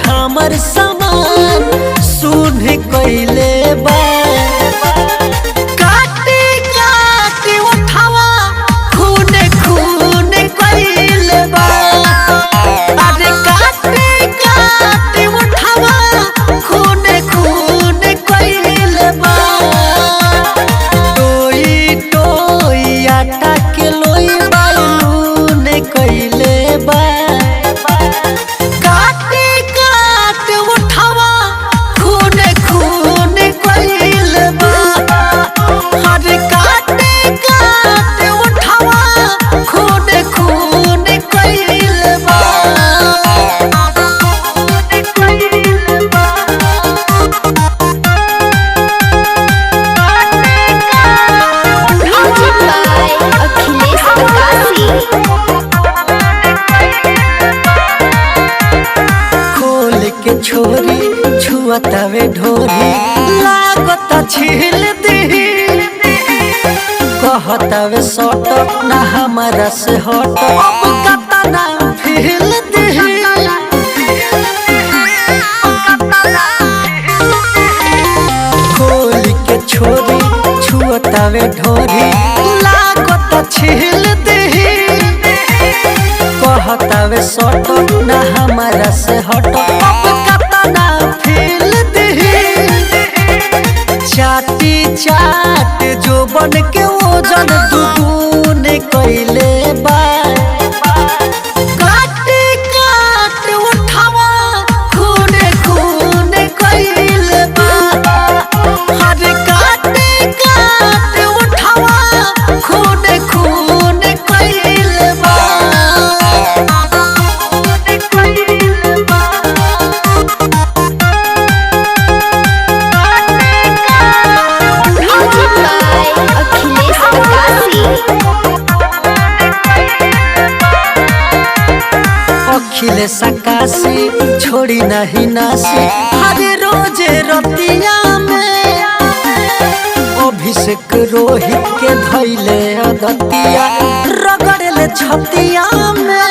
हमर सामान सुन कइले बा काटे काटे उठावा खून खून कइले बा अरे काटे काटे उठावा खून खून कइले बा टोई टोई आटा के लोई बालून कइले बा छोरी छुअतावे ढोरी लागता छील दी कहतावे सट ना हमारा से हट अब कता ना फील दी खोल के छोरी छुअतावे ढोरी लागता छील दी कहतावे सट ना हमारा से हट चाटी चाट जो बन के ओजन दुगुन कइले बा काटे काटे उठावा खून खून कइले बा हर काटे काटे उठावा खून खून कइले बा अखिलेश आकाशी छोड़ी नहीं नासी हर रोजे रतिया में अभिषेक रोहित के धैले अदतिया रगड़ले छतिया में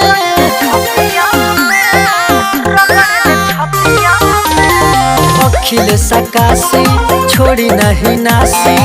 अखिलेश आकाशी छोड़ी नहीं नासी